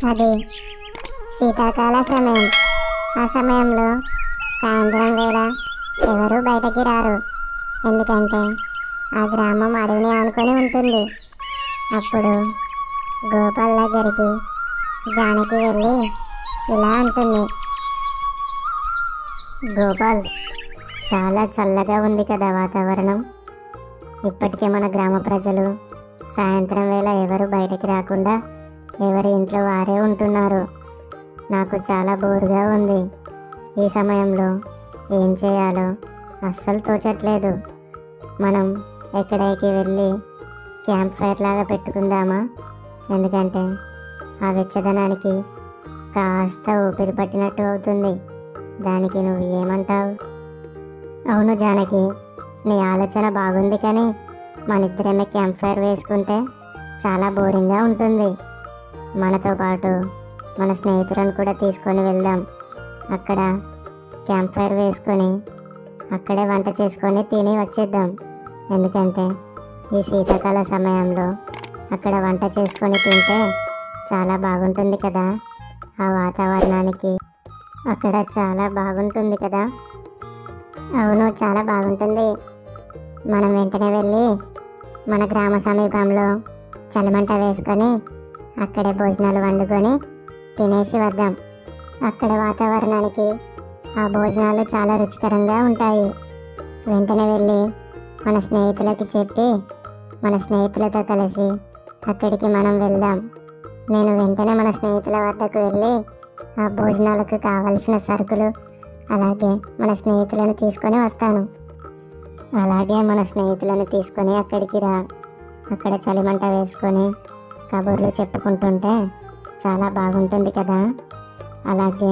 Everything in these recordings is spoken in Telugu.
అది శీతాకాల సమయం. ఆ సమయంలో సాయంత్రం వేళ ఎవరూ బయటకి రారు, ఎందుకంటే ఆ గ్రామం అడవిని ఆనుకొని ఉంటుంది. అప్పుడు గోపాల్ దగ్గరికి జానకి వెళ్ళి ఇలా అంటుంది. గోపాల్, చాలా చల్లగా ఉంది కదా వాతావరణం. ఇప్పటికే మన గ్రామ ప్రజలు సాయంత్రం వేళ ఎవరు బయటకి రాకుండా ఎవరి ఇంట్లో వారే ఉంటున్నారు. నాకు చాలా బోరుగా ఉంది. ఈ సమయంలో ఏం చేయాలో అస్సలు తోచట్లేదు. మనం ఎక్కడికి వెళ్ళి క్యాంప్ ఫైర్ లాగా పెట్టుకుందామా? ఎందుకంటే ఆ వెచ్చదనానికి కాస్త ఊపిరి పట్టినట్టు అవుతుంది. దానికి నువ్వు ఏమంటావు? అవును జానకి, నీ ఆలోచన బాగుంది, కానీ మనిద్దరమే క్యాంప్ ఫైర్ వేసుకుంటే చాలా బోరింగ్గా ఉంటుంది. మనతో పాటు మన స్నేహితులను కూడా తీసుకొని వెళ్దాం. అక్కడ క్యాంప్ ఫైర్ వేసుకొని అక్కడే వంట చేసుకొని తిని వచ్చేద్దాం. ఎందుకంటే ఈ శీతాకాల సమయంలో అక్కడ వంట చేసుకొని తింటే చాలా బాగుంటుంది కదా. ఆ వాతావరణానికి అక్కడ చాలా బాగుంటుంది కదా. అవును, చాలా బాగుంటుంది. మనం వెంటనే వెళ్ళి మన గ్రామ సమీపంలో చలిమంట వేసుకొని అక్కడే భోజనాలు వండుకొని తినేసి వద్దాం. అక్కడ వాతావరణానికి ఆ భోజనాలు చాలా రుచికరంగా ఉంటాయి. వెంటనే వెళ్ళి మన స్నేహితులకి చెప్పి మన స్నేహితులతో కలిసి అక్కడికి మనం వెళ్దాం. నేను వెంటనే మన స్నేహితుల వద్దకు వెళ్ళి ఆ భోజనాలకు కావలసిన సరుకులు అలాగే మన స్నేహితులను తీసుకొని వస్తాను. అలాగే మన స్నేహితులను తీసుకొని అక్కడికి రా. అక్కడ చలిమంట వేసుకొని కబుర్లు చెప్పుకుంటుంటే చాలా బాగుంటుంది కదా. అలాగే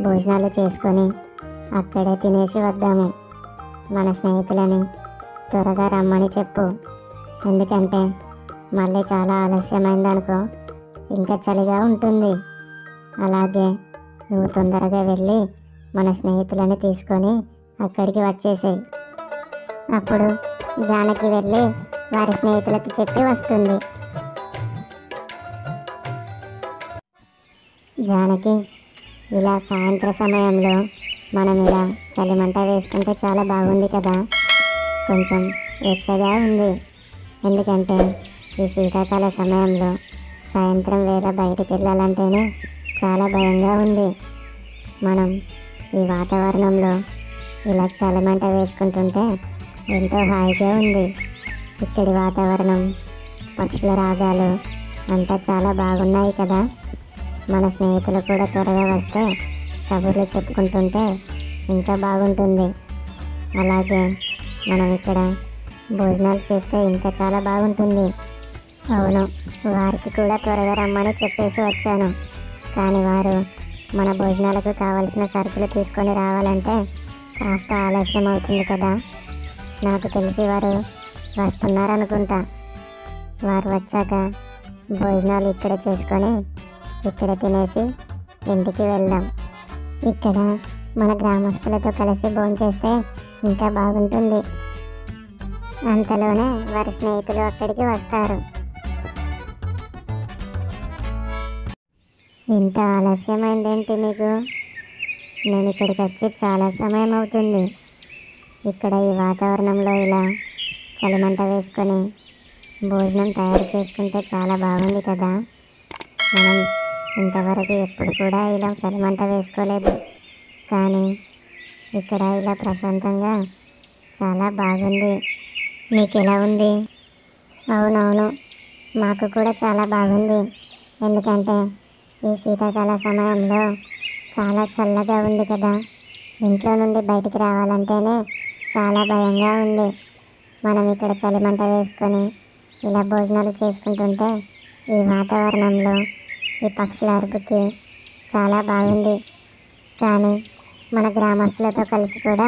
భోజనాలు చేసుకొని అక్కడే తినేసి వద్దాము. మన స్నేహితులని త్వరగా రమ్మని చెప్పు, ఎందుకంటే మళ్ళీ చాలా ఆలస్యమైందనుకో ఇంకా చలిగా ఉంటుంది. అలాగే నువ్వు తొందరగా వెళ్ళి మన స్నేహితులని తీసుకొని అక్కడికి వచ్చేసేయి. అప్పుడు జానకి వెళ్ళి వారి స్నేహితులకు చెప్పి వస్తుంది. జానకి, ఇలా సాయంత్ర సమయంలో మనం ఇలా చలిమంట వేసుకుంటే చాలా బాగుంది కదా. కొంచెం వెచ్చగా ఉంది, ఎందుకంటే ఈ శీతాకాల సమయంలో సాయంత్రం వేళ బయటకు వెళ్ళాలంటేనే చాలా భయంగా ఉంది. మనం ఈ వాతావరణంలో ఇలా చలిమంట వేసుకుంటుంటే ఎంతో హాయిగా ఉంది. ఇక్కడి వాతావరణం, పక్షుల రాగాలు అంతా చాలా బాగున్నాయి కదా. మన స్నేహితులు కూడా త్వరగా వస్తే కబుర్లు చెప్పుకుంటుంటే ఇంకా బాగుంటుంది. అలాగే మనం ఇక్కడ భోజనాలు చేస్తే ఇంకా చాలా బాగుంటుంది. అవును, వారికి కూడా త్వరగా రమ్మని చెప్పేసి వచ్చాను, కానీ వారు మన భోజనాలకు కావలసిన సరుకులు తీసుకొని రావాలంటే కాస్త ఆలస్యం అవుతుంది కదా. నాకు తెలిసి వారు వస్తున్నారనుకుంటా. వారు వచ్చాక భోజనాలు ఇక్కడ చేసుకొని ఇక్కడ తినేసి ఇంటికి వెళ్దాం. ఇక్కడ మన గ్రామస్తులతో కలిసి భోంచేస్తే ఇంకా బాగుంటుంది. అంతలోనే వారి స్నేహితులు అక్కడికి వస్తారు. ఇంత ఆలస్యమైందేంటి మీకు? నేను ఇక్కడికి వచ్చి చాలా సమయం అవుతుంది. ఇక్కడ ఈ వాతావరణంలో ఇలా చలిమంట వేసుకొని భోజనం తయారు చేసుకుంటే చాలా బాగుంది కదా. మనం ఇంతవరకు ఎప్పుడు కూడా ఇలా చలిమంట వేసుకోలేదు, కానీ ఇక్కడ ఇలా ప్రశాంతంగా చాలా బాగుంది. మీకు ఎలా ఉంది? అవునవును, మాకు కూడా చాలా బాగుంది. ఎందుకంటే ఈ శీతాకాల సమయంలో చాలా చల్లగా ఉంది కదా. ఇంట్లో నుండి బయటికి రావాలంటేనే చాలా భయంగా ఉంది. మనం ఇక్కడ చలిమంట వేసుకొని ఇలా భోజనాలు చేసుకుంటుంటే ఈ వాతావరణంలో ఈ పక్షుల అరుపుకి చాలా బాగుంది. కానీ మన గ్రామస్తులతో కలిసి కూడా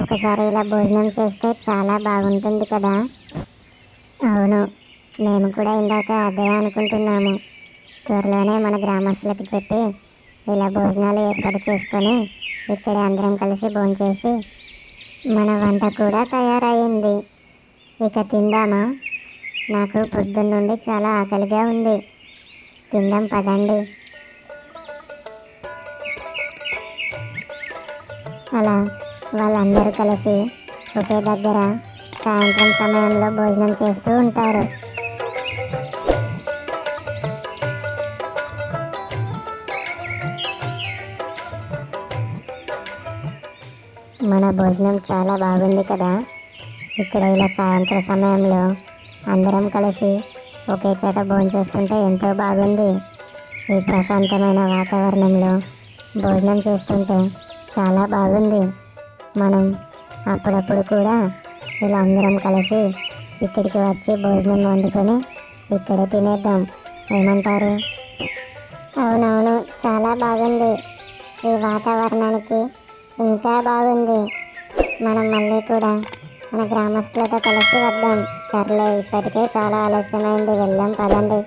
ఒకసారి ఇలా భోజనం చేస్తే చాలా బాగుంటుంది కదా. అవును, మేము కూడా ఇందాక అదే అనుకుంటున్నాము. త్వరలోనే మన గ్రామస్తులకు చెప్పి ఇలా భోజనాలు ఏర్పాటు చేసుకొని ఇక్కడే అందరం కలిసి భోంచేసి మన వంట కూడా తయారయ్యింది. ఇక తిందామా? నాకు పొద్దున్న నుండి చాలా ఆకలిగా ఉంది. తిందాం పదండి. అలా వాళ్ళందరూ కలిసి ఒకే దగ్గర సాయంత్రం సమయంలో భోజనం చేస్తూ ఉంటారు. మన భోజనం చాలా బాగుంది కదా. ఇక్కడ ఇలా సాయంత్రం సమయంలో అందరం కలిసి ఒకే చోట భోజనం చేస్తుంటే ఎంతో బాగుంది. ఈ ప్రశాంతమైన వాతావరణంలో భోజనం చేస్తుంటే చాలా బాగుంది. మనం అప్పుడప్పుడు కూడా ఇలా అందరం కలిసి ఇక్కడికి వచ్చి భోజనం వండుకొని ఇక్కడే తినేద్దాం. ఏమంటారు? అవునవును, చాలా బాగుంది. ఈ వాతావరణానికి ఇంకా బాగుంది. మనం మళ్ళీ కూడా మన గ్రామస్తులతో కలిసి వద్దాం. సర్లే, ఇప్పటికే చాలా ఆలస్యమైంది, వెళ్దాం పదండి.